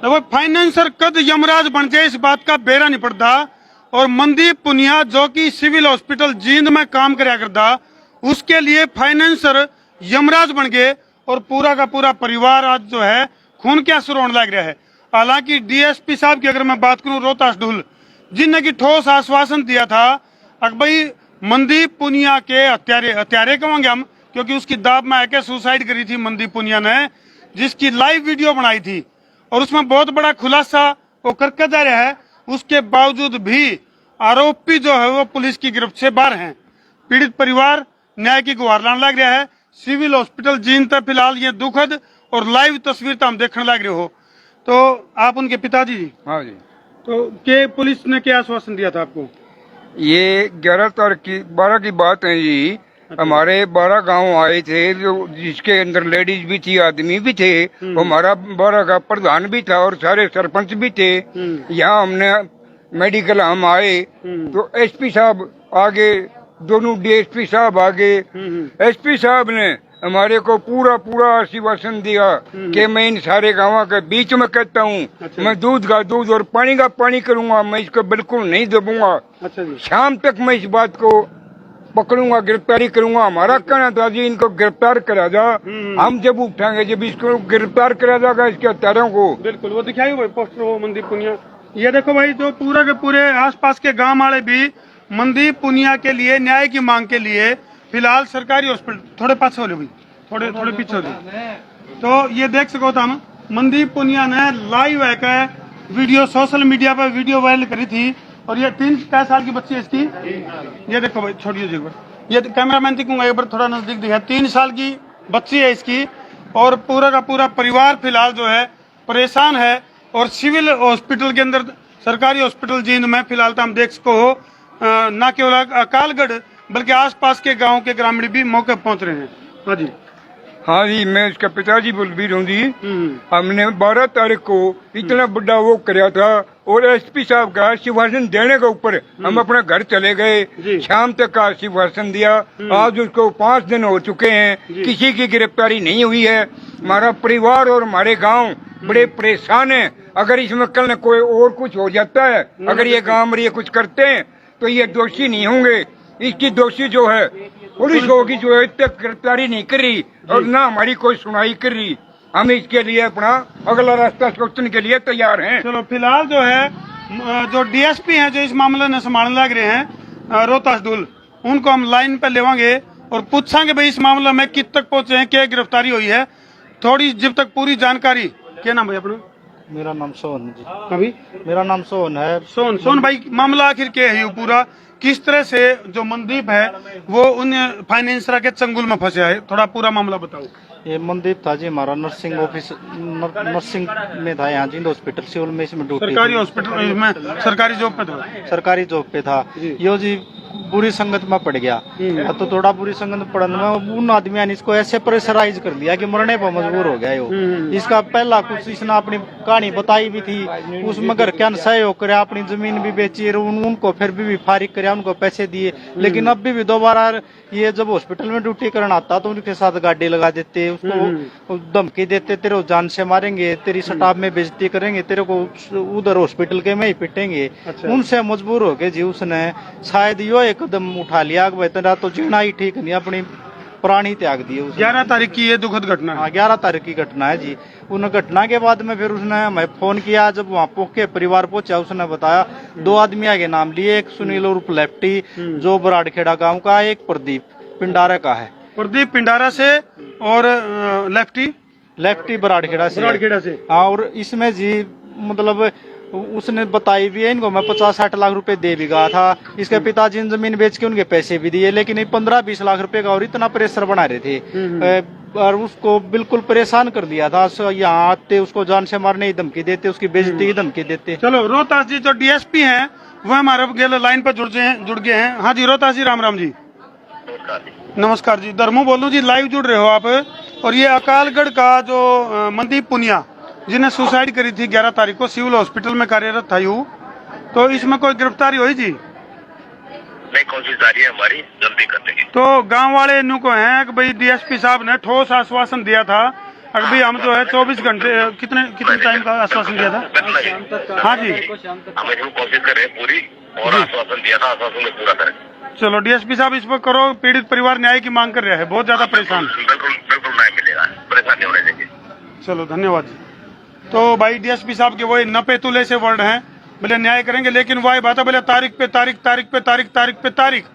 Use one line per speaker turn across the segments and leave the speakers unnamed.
देखो फाइनेंसर कद यमराज बन जाए इस बात का बेरा नहीं पड़ता। और मनदीप पुनिया जो कि सिविल हॉस्पिटल जींद में काम कराया करता, उसके लिए फाइनेंसर यमराज बन गए और पूरा का पूरा परिवार आज जो है खून के आंसू रोने लग रहा है। हालांकि डीएसपी साहब की अगर मैं बात करूं, रोहतास ढुल, जिनने की ठोस आश्वासन दिया था कि भाई मनदीप पुनिया के हत्यारे कहेंगे हम, क्योंकि उसकी दाब में आके सुसाइड करी थी मनदीप पुनिया ने, जिसकी लाइव वीडियो बनाई थी और उसमें बहुत बड़ा खुलासा वो करके जा रहा है। उसके बावजूद भी आरोपी जो है वो पुलिस की गिरफ्त से बाहर हैं। पीड़ित परिवार न्याय की गुहार लाने लग रहा है। सिविल हॉस्पिटल जींद तक फिलहाल ये दुखद और लाइव तस्वीर तो हम देखने लग रहे हो। तो आप उनके पिताजी जी?
हाँ जी।
तो के पुलिस ने क्या आश्वासन दिया था आपको?
ये 11 तारीख की 12 की बात है जी। हमारे 12 गांव आए थे, जो जिसके अंदर लेडीज भी थी, आदमी भी थे, हमारा 12 का प्रधान भी था और सारे सरपंच भी थे। यहाँ हमने मेडिकल हम आए तो एसपी साहब आगे, दोनों डीएसपी साहब आगे। एसपी साहब ने हमारे को पूरा पूरा आश्वासन दिया कि मैं इन सारे गांवों के बीच में कहता हूँ,
अच्छा।
मैं दूध का दूध और पानी का पानी करूंगा, मैं इसको बिल्कुल नहीं दबूंगा।
अच्छा जी।
शाम तक मैं इस बात को पकड़ूंगा, गिरफ्तारी करूंगा। हमारा कहना था जी इनको गिरफ्तार करा जा, हम जब उठाएंगे, जब इसको गिरफ्तार करा जाएगा इसके हत्यारों को।
बिल्कुल, वो दिखाई भाई पोस्टर वो मनदीप पुनिया। ये देखो भाई, जो पूरा के पूरे आसपास के गांव वाले भी मनदीप पुनिया के लिए, न्याय की मांग के लिए फिलहाल सरकारी हॉस्पिटल, थोड़े पास हो भाई, थोड़े थोड़े पीछे हो। तो ये देख सको था हम, मनदीप पुनिया ने लाइव एक वीडियो सोशल मीडिया पर वीडियो वायरल करी थी। और ये 3 साल की बच्ची है इसकी, ये देखो भाई, छोड़िए जी एक बार, ये कैमरामैन दिखूंगा एक बार, थोड़ा नजदीक दिखा। 3 साल की बच्ची है इसकी और पूरा का पूरा परिवार फिलहाल जो है परेशान है। और सिविल हॉस्पिटल के अंदर, सरकारी हॉस्पिटल जींद में फिलहाल तो हम देख सको हो, न केवल अकालगढ़ बल्कि आसपास के गांव के ग्रामीण भी मौके पहुंच रहे हैं। हाँ जी।
हाँ जी, मैं इसका पिताजी बलबीर हूँ जी। हमने 12 तारीख को इतना बड़ा वो कराया था और एसपी साहब का आश्वासन देने के ऊपर हम अपने घर चले गए। शाम तक का आश्वासन दिया। आज उसको 5 दिन हो चुके हैं, किसी की गिरफ्तारी नहीं हुई है। हमारा परिवार और हमारे गांव बड़े परेशान हैं। अगर इसमें कल कोई और कुछ हो जाता है, अगर ये गांव में ये कुछ करते हैं तो ये दोषी नहीं होंगे। इसकी दोषी जो है पुलिस होगी, जो है तक गिरफ्तारी नहीं कर रही और ना हमारी कोई सुनाई कर रही। हम इसके लिए अपना अगला रास्ता सोचने के लिए तैयार हैं।
चलो फिलहाल जो है, जो डीएसपी हैं जो इस मामले में संभालने लग रहे हैं, रोहतास ढुल, उनको हम लाइन पे लेवांगे और पूछांगे भाई इस मामले में कित तक पहुंचे हैं, क्या गिरफ्तारी हुई है, थोड़ी जब तक पूरी जानकारी। क्या नाम भाई अपना?
मेरा नाम सोहन जी।
अभी
मेरा नाम सोहन है।
सोहन भाई, मामला आखिर क्या है ये पूरा, किस तरह से जो मनदीप है वो उन फाइनेंसर के चंगुल में फंसा है, थोड़ा पूरा मामला बताओ।
ये मनदीप था जी, हमारा नर्सिंग ऑफिस नर्सिंग में था यहाँ जींद हॉस्पिटल सिविल में, इसमें ड्यूटी,
सरकारी हॉस्पिटल में सरकारी जॉब पे था।
सरकारी जॉब पे था। यो जी बुरी संगत में पड़ गया। तो थोड़ा बुरी संगत में पड़ने में उन आदमियों ने इसको ऐसे प्रेशराइज कर लिया कि मरने पर मजबूर हो गया। यो इसका पहला कुछ इसने अपनी कहानी बताई भी थी, उसमें घर के सहयोग कर अपनी जमीन भी बेची, उनको फिर भी फारिग कर उनको पैसे दिए। लेकिन अब भी दोबारा ये जब हॉस्पिटल में ड्यूटी करना आता तो उनके साथ गाड़ी लगा देते, उसको धमकी देते, तेरे को जान से मारेंगे, तेरी स्टाफ में बेइज्जती करेंगे, तेरे को उधर हॉस्पिटल के में ही पिटेंगे। उनसे मजबूर हो गए जी उसने शायद यो एक कदम उठा लिया कि तेरा तो जीना ही ठीक नहीं, अपनी प्राणी त्याग दिए।
11 तारीख की ये दुखद घटना।
हाँ, 11 तारीख की घटना है जी। उन घटना के बाद में फिर उसने हमें फोन किया, जब वहाँ पहुंचे परिवार पहुंचा, उसने बताया 2 आदमी आगे नाम लिए, एक सुनील उर्फ लेफ्टी जो बराड़खेड़ा गांव का है, एक प्रदीप पिंडारा का है।
प्रदीप पिंडारा से और लेफ्टी
बराड़खेड़ा से। हाँ, और इसमें जी मतलब उसने बताई भी है इनको, मैं 50-60 लाख रुपए दे भी गया था। इसके पिताजी ने जमीन बेच के उनके पैसे भी दिए, लेकिन 15-20 लाख रुपए का और इतना प्रेशर बना रहे थे और उसको बिल्कुल परेशान कर दिया था। यहाँ आते उसको जान से मारने की धमकी देते, उसकी बेइज्जती की धमकी देते।
चलो रोहतास जी जो डीएसपी हैं वो हमारे लाइन पर जुड़ गए हैं। हाँ जी, रोहतास जी, राम राम जी। नमस्कार जी, धर्मू बोलूं जी, लाइव जुड़ रहे हो आप। और ये अकालगढ़ का जो मनदीप पुनिया जिन्हें सुसाइड करी थी 11 तारीख को, सिविल हॉस्पिटल में कार्यरत था यू, तो इसमें कोई गिरफ्तारी हुई जी?
नहीं, कोशिश जारी है हमारी जल्दी करने की।
तो गांव वाले इन्हों को हैं कि भाई डीएसपी साहब ने ठोस आश्वासन दिया था अभी हम जो है 24 घंटे कितने टाइम का आश्वासन दिया था? हाँ जी,
हमें जो कोशिश कर रहे हैं पूरी, और आश्वासन दिया था, आश्वासन में पूरा करें।
चलो डीएसपी साहब इस पर करो, पीड़ित परिवार न्याय की मांग कर रहा है, बहुत ज्यादा परेशान।
बिल्कुल बिल्कुल न्याय मिलेगा, परेशान नहीं होने देंगे।
चलो धन्यवाद जी। तो भाई डीएसपी साहब के वही नपे तुले से वर्ड हैं, बोले न्याय करेंगे, लेकिन वही बात है, बोले तारीख पे तारीख, तारीख पे तारीख, तारीख पे तारीख,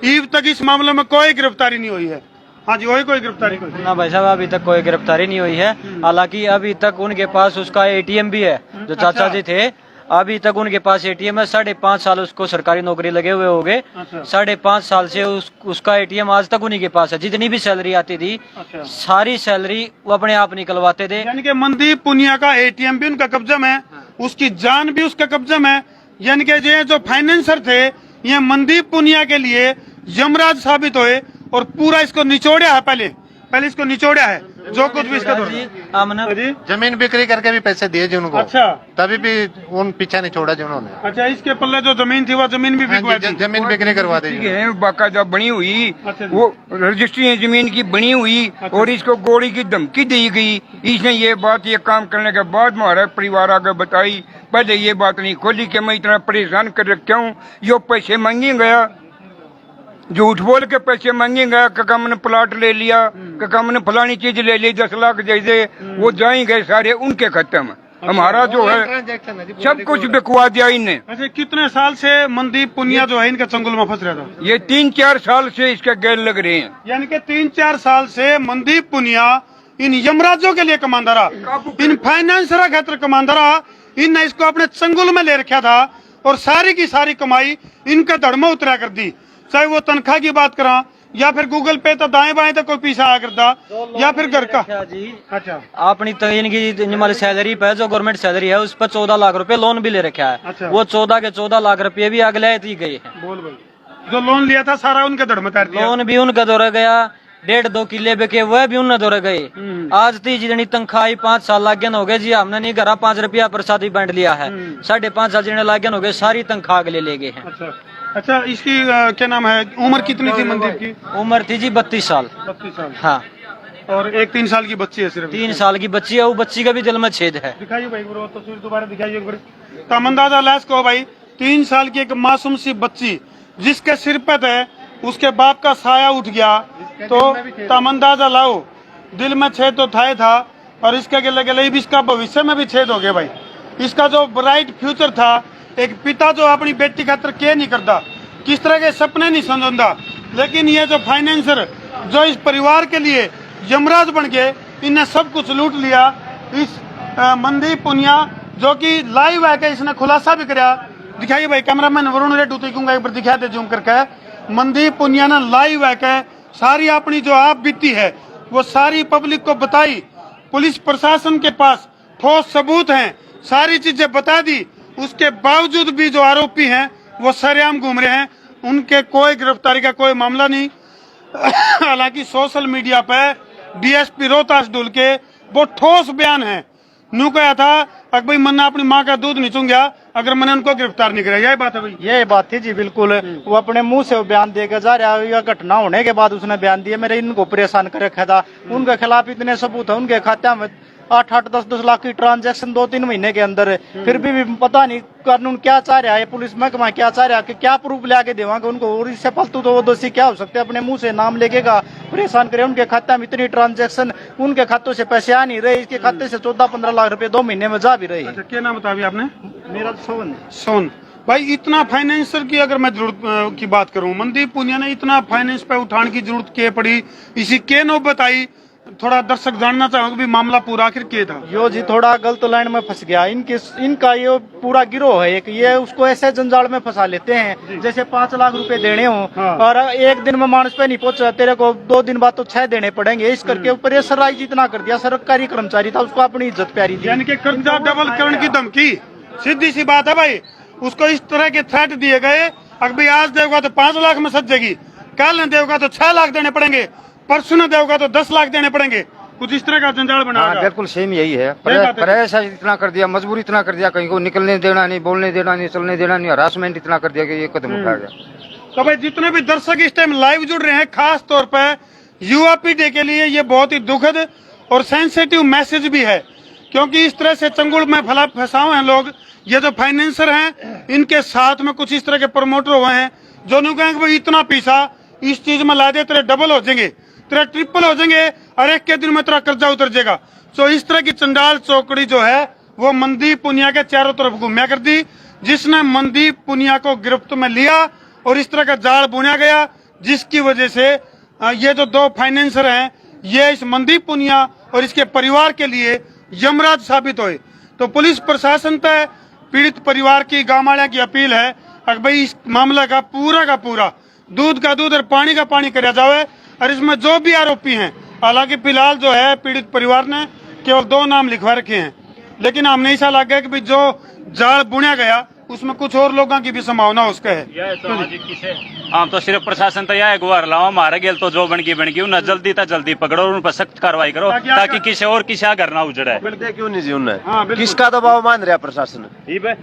ईव तक इस मामले में कोई गिरफ्तारी नहीं हुई है। हाँ जी, वही कोई गिरफ्तारी कोई
ना भाई साहब, अभी तक कोई गिरफ्तारी नहीं हुई है। हालांकि अभी तक उनके पास उसका एटीएम भी है, जो चाचा जी थे, अभी तक उनके पास एटीएम है। 5.5 साल उसको सरकारी नौकरी लगे हुए हो गए। 5.5 साल से उसका एटीएम आज तक उन्हीं के पास है। जितनी भी सैलरी आती थी, सारी सैलरी वो अपने आप निकलवाते थे।
यानी कि मनदीप पुनिया का एटीएम भी उनका कब्जा में है, उसकी जान भी उसका कब्जा में है। यानी कि ये जो फाइनेंसर थे, ये मनदीप पुनिया के लिए यमराज साबित हुए और पूरा इसको निचोड़ा है। पहले इसको निचोड़ा है, जो कुछ भी इसका
हमने
जमीन बिक्री करके भी पैसे दिए जी उनको।
अच्छा,
तभी भी उन पीछा नहीं छोड़ा जी उन्होंने।
अच्छा, इसके पल्ले जो जमीन थी वो जमीन भी बिकवा दी।
जमीन बिक्री करवा दी जी।
बाकायदा बनी हुई,
अच्छा जी।
वो रजिस्ट्री जमीन की बनी हुई, और इसको गोली की धमकी दी गई। इसने ये बात, ये काम करने के बाद हमारा परिवार आगे बताई, पहले ये बात नहीं खोली कि मैं इतना परेशान कर रखा हूँ। यो पैसे मांगे गया, झूठ बोल के पैसे मांगे गया, कका मैंने प्लाट ले लिया, कका मैंने फलानी चीज ले ली 10 लाख जैसे, वो जाएंगे सारे उनके खाते में। हमारा जो है सब कुछ बिकवा दिया इनने।
अच्छा, कितने साल से मनदीप पुनिया जो है इनका चंगुल में फंस रहा था?
ये 3-4 साल से इसके गैर लग रहे हैं।
यानी कि 3-4 साल से मनदीप पुनिया इन यमराजों के लिए कमांदा रहा, इन फाइनेंसर खातर कमांदा रहा। इनने इसको अपने चंगुल में ले रखा था और सारी की सारी कमाई इनका धड़ में उतरा कर दी। चाहे वो तनख्वाह की बात करा, या फिर गूगल पे तो दाएं बाएं तक कोई पैसा आ करता, या फिर घर का। अच्छा,
अपनी तो इनकी सैलरी पे, जो गवर्नमेंट सैलरी है, उस पर 14 लाख रुपए लोन भी ले रखा है।
अच्छा।
वो 14 के 14 लाख रुपए भी अगले ही गए हैं।
बोल भाई, जो लोन लिया था सारा उनके धड़ में तैर दिया।
लोन भी उनका दौरा गया, 1.5-2 किले बिके हुए भी उन्हें दौरे गए। आज थी जितनी तनख्वाही 5 साल लागन हो गए जी, हमने नहीं करा 5 रुपया प्रसादी बांट लिया है। 5.5 साल जितने लागन हो गए, सारी तनख्वाह अगले ले गए हैं।
अच्छा, अच्छा, इसकी क्या नाम है, उम्र कितनी थी मनदीप की?
उम्र थी जी 32 साल।
32 साल।
हाँ,
और एक 3 साल की बच्ची है सिर्फ।
3 साल की बच्ची है, वो बच्ची का भी दिल में छेद है।
दिखाइए भाई, वो तस्वीर दोबारा दिखाइए एक बार। तमंदाजा लैस को भाई, 3 साल की एक मासूम सी बच्ची जिसके सिर पे है, उसके बाप का साया उठ गया, तो तमंदाजा लाओ, दिल में छेद तो था ही था, और इसके गले गले भी इसका भविष्य में भी छेद हो गया भाई। इसका जो ब्राइट फ्यूचर था, एक पिता जो अपनी बेटी खातर क्या नहीं करता, किस तरह के सपने नहीं समझता, लेकिन ये जो फाइनेंसर जो इस परिवार के लिए यमराज बन गए, इनने सब कुछ लूट लिया। इस मनदीप पुनिया जो कि लाइव है, इसने खुलासा भी कराया। दिखाइए भाई, कैमरामैन वरुण रेड्डी को एक बार दिखा दे जूम करके। मनदीप पुनिया ने लाइव है सारी अपनी जो आप बीती है वो सारी पब्लिक को बताई। पुलिस प्रशासन के पास ठोस सबूत हैं, सारी चीजें बता दी, उसके बावजूद भी जो आरोपी हैं वो सरेआम घूम रहे हैं, उनके कोई गिरफ्तारी का कोई मामला नहीं। हालांकि सोशल मीडिया पे डीएसपी रोहतास डुल के वो ठोस बयान है, नू कहा था अगर भाई मैंने अपनी माँ का दूध नहीं चूंगा अगर मैंने उनको गिरफ्तार नहीं किया। यही बात है भाई?
ये बात थी जी, बिल्कुल। वो अपने मुंह से वो बयान देकर जा रहा है, यह घटना होने के बाद उसने बयान दिया मेरे इनको परेशान कर रखा था। उनके खिलाफ इतने सबूत है, उनके खाते में 8-8, 10-10 लाख की ट्रांजैक्शन 2-3 महीने के अंदर। फिर भी पता नहीं कानून क्या चाह रहा है, पुलिस महकमा क्या चाह रहा है, कि क्या प्रूफ ले आके देवांगे उनको, और इससे फालतू तो वो दोषी क्या हो सकते हैं, अपने मुंह से नाम लेकेगा परेशान करे। उनके खाते में इतनी ट्रांजैक्शन, उनके खातों से पैसे आ नहीं रहे, इसके खाते से 14-15 लाख रुपए 2 महीने में जा भी रहे।
अच्छा, क्या नाम बताया आपने?
मेरा
सोन भाई। इतना फाइनेंसर की अगर मैं जरूरत की बात करूं, मनदीप पुनिया ने इतना फाइनेंस पे उठाने की जरूरत क्या पड़ी, इसी के नौबत आई? थोड़ा दर्शक जानना चाहोगे भी मामला पूरा आखिर क्या था?
यो जी थोड़ा गलत लाइन में फंस गया। इनका ये पूरा गिरोह है एक, ये उसको ऐसे जंजाल में फंसा लेते हैं जैसे 5 लाख रुपए देने हो।
हाँ।
और एक दिन में मानस पे नहीं पहुंचा, तेरे को 2 दिन बाद तो 6 देने पड़ेंगे। इस करके प्रेशराइज इतना कर दिया। सरकारी कर्मचारी था, उसको अपनी इज्जत प्यारी थी।
यानी कि कर्जा डबल करने की धमकी, सीधी सी बात है भाई। उसको इस तरह के थ्रेट दिए गए, अगर भाई आज देगा तो 5 लाख में सज जाएगी, कल न देगा तो 6 लाख देने पड़ेंगे, परसों न देगा तो 10 लाख देने पड़ेंगे। कुछ इस तरह का जंजाल बना।
बिल्कुल सेम यही है। प्रेशर इतना कर दिया, मजबूरी इतना कर दिया, कहीं को निकलने देना नहीं, बोलने देना नहीं, चलने देना नहीं, हरासमेंट इतना कर दिया कि ये कदम उठा गया।
तो भाई जितने भी दर्शक इस टाइम लाइव जुड़ रहे हैं, खास तौर पर युवा पीढ़ी के लिए ये बहुत ही दुखद और सेंसिटिव मैसेज भी है, क्योंकि इस तरह से चंगुल में फंसाओ हैं लोग। ये जो फाइनेंसर हैं, इनके साथ में कुछ इस तरह के प्रमोटर हुए हैं जो नहीं कहेंगे भाई इतना पैसा इस चीज में ला दे, तेरे डबल हो जाएंगे, तेरे ट्रिपल हो जाएंगे, और एक के दिन में तेरा कर्जा उतर जाएगा। तो इस तरह की चंडाल चौकड़ी जो है वो मनदीप पुनिया के चारों तरफ घूमिया कर दी, जिसने मनदीप पुनिया को गिरफ्त में लिया और इस तरह का जाल बुना गया, जिसकी वजह से ये जो दो फाइनेंसर हैं ये इस मनदीप पुनिया और इसके परिवार के लिए यमराज साबित हुए। तो पुलिस प्रशासन तय पीड़ित परिवार की गांव की अपील है कि भाई इस मामला का पूरा दूध का दूध और पानी का पानी कराया जाए, और इसमें जो भी आरोपी हैं, हालांकि फिलहाल जो है पीड़ित परिवार ने केवल 2 नाम लिखवा रखे हैं, लेकिन हमने ऐसा लगा कि भाई जो जाल बुना गया उसमें कुछ और लोगों की भी संभावना उसका है।
हम तो सिर्फ प्रशासन तो यह गुहार लाओ, हमारे गेल तो जो बन गई उन्हें जल्दी तक जल्दी पकड़ो और उन पर सख्त कार्रवाई करो ताकि किसी और किसी घर ना उजड़े।
क्यों नहीं जी उन्हें किसका दबाव मान रहा प्रशासन?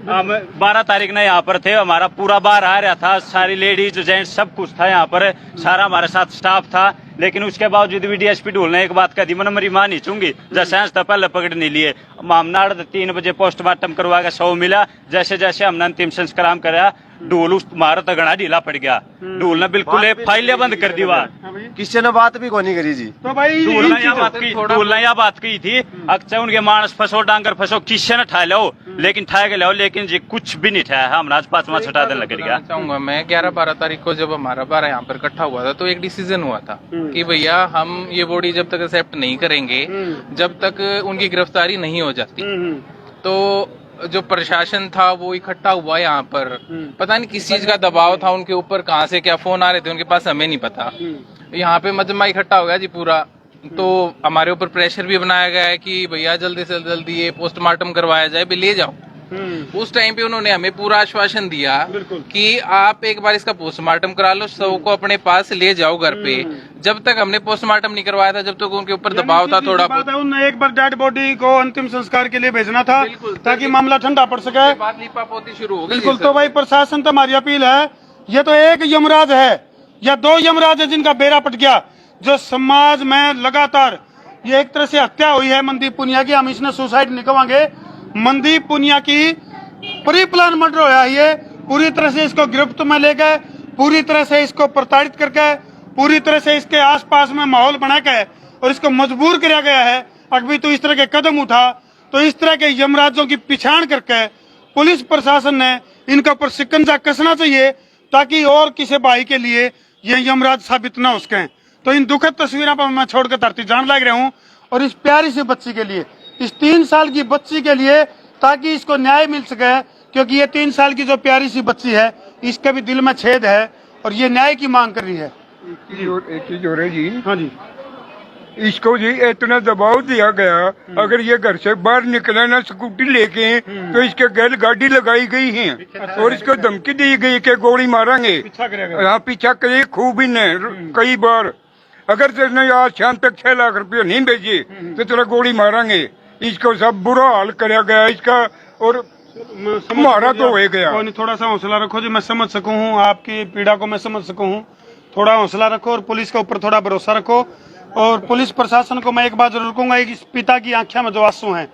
हम 12 तारीख ने यहाँ पर थे, हमारा पूरा बार आ रहा था, सारी लेडीज जेंट्स सब कुछ था यहाँ पर, सारा हमारे साथ स्टाफ था, लेकिन उसके बावजूद भी डीएसपी ढूल ने एक बात कह दी, मैंने मेरी मां नहीं चूंगी, जैसे तो पहले पकड़ नहीं लिए। मामनाड़ 3 बजे पोस्टमार्टम करवा के 100 मिला, जैसे जैसे हमने अंतिम संस्कार कराया ढूल उस मारा तो घना ढीला पड़ गया, ढूल ने बिल्कुल फाइलें बंद कर दी। वहाँ
किसी ने बात भी को नहीं करी जी।
तो भाई
ढूल ने यह बात की थी, अक्सर उनके मानस फंसो डांगर फंसो किसी ने ठा लो, लेकिन ठा के लो, लेकिन जी कुछ भी नहीं ठा। हम आज 5वां छठा दिन लग गया।
चाहूंगा मैं 11-12 तारीख को जब हमारा बारह यहाँ पर इकट्ठा हुआ था तो एक डिसीजन हुआ था कि भैया हम ये बॉडी जब तक एक्सेप्ट नहीं करेंगे जब तक उनकी गिरफ्तारी नहीं हो जाती। तो जो प्रशासन था वो इकट्ठा हुआ यहाँ पर, पता नहीं किस चीज का दबाव था उनके ऊपर, कहाँ से क्या फोन आ रहे थे उनके पास, हमें नहीं पता। यहाँ पे मजमा इकट्ठा हो गया जी पूरा, तो हमारे ऊपर प्रेशर भी बनाया गया है कि भैया जल्दी से जल्दी ये पोस्टमार्टम करवाया जाए, भी ले जाओ। उस टाइम पे उन्होंने हमें पूरा आश्वासन दिया कि आप एक बार इसका पोस्टमार्टम करा लो, शव को अपने पास ले जाओ घर पे। जब तक हमने पोस्टमार्टम नहीं करवाया था, जब तक उनके ऊपर दबाव था थोड़ा बहुत,
उन्हें एक बार डेड बॉडी को अंतिम संस्कार के लिए भेजना था ताकि मामला ठंडा पड़ सके।
बात लिपापोती शुरू हो गई।
बिल्कुल। तो भाई प्रशासन तो हमारी अपील है, ये तो एक यमराज है या 2 यमराज है जिनका बेड़ा पट गया, जो समाज में लगातार ये एक तरह से हत्या हुई है मनदीप पुनिया की। हम इसने सुसाइड नहीं कहेंगे, मनदीप पुनिया की प्री प्लान मर्डर होया। ये पूरी तरह से इसको गिरफ्त में ले गए, पूरी तरह से इसको प्रताड़ित करके, पूरी तरह से इसके आसपास में माहौल बना के और इसको मजबूर किया गया है अभी तो इस तरह के कदम उठा। तो इस तरह के यमराजों की पिछाड़ करके पुलिस प्रशासन ने इनके ऊपर शिकंजा कसना चाहिए ताकि और किसी भाई के लिए ये यमराज साबित न हो सके। तो इन दुखद तस्वीरों पर मैं छोड़कर धरती जान लग रहा हूँ, और इस प्यारी सी बच्ची के लिए, इस 3 साल की बच्ची के लिए, ताकि इसको न्याय मिल सके, क्योंकि ये 3 साल की जो प्यारी सी बच्ची है इसके भी दिल में छेद है और ये न्याय की मांग कर रही है।
एक चीज हो रही जी,
हाँ जी,
इसको जी इतना दबाव दिया गया, अगर ये घर से बाहर निकला ना स्कूटी लेके तो इसके घर गाड़ी लगाई गई है और इसको धमकी दी गई कि गोली मारेंगे। यहाँ पीछा करे खूब ही ने कई बार, अगर तेने आज शाम तक 6 लाख रुपये नहीं भेजे तो तेरा गोली मारेंगे। इसको सब बुरा हाल कराया गया इसका, और मारा तो हो गया।
थोड़ा सा हौसला रखो जी, मैं समझ सकूं हूँ आपकी पीड़ा को, मैं समझ सकूं हूँ। थोड़ा हौसला रखो और पुलिस के ऊपर थोड़ा भरोसा रखो। और पुलिस प्रशासन को मैं एक बात जरूर कहूंगा, इस पिता की आंखों में जो आंसू हैं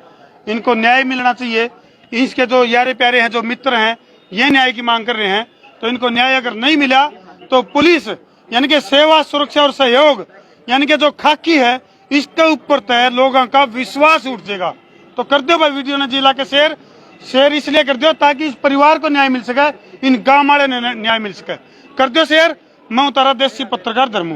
इनको न्याय मिलना चाहिए। इसके जो यारे प्यारे हैं, जो मित्र हैं, ये न्याय की मांग कर रहे हैं। तो इनको न्याय अगर नहीं मिला तो पुलिस यानी कि सेवा, सुरक्षा और सहयोग यानी कि जो खाकी है इसके ऊपर तय लोगों का विश्वास उठ जाएगा। तो कर दो भाई वीडियो ने जिला के शेयर इसलिए कर दो ताकि इस परिवार को न्याय मिल सके, इन गांव वाले ने न्याय मिल सके। कर दो शेयर। मैं उतारा देसी पत्रकार धर्मू।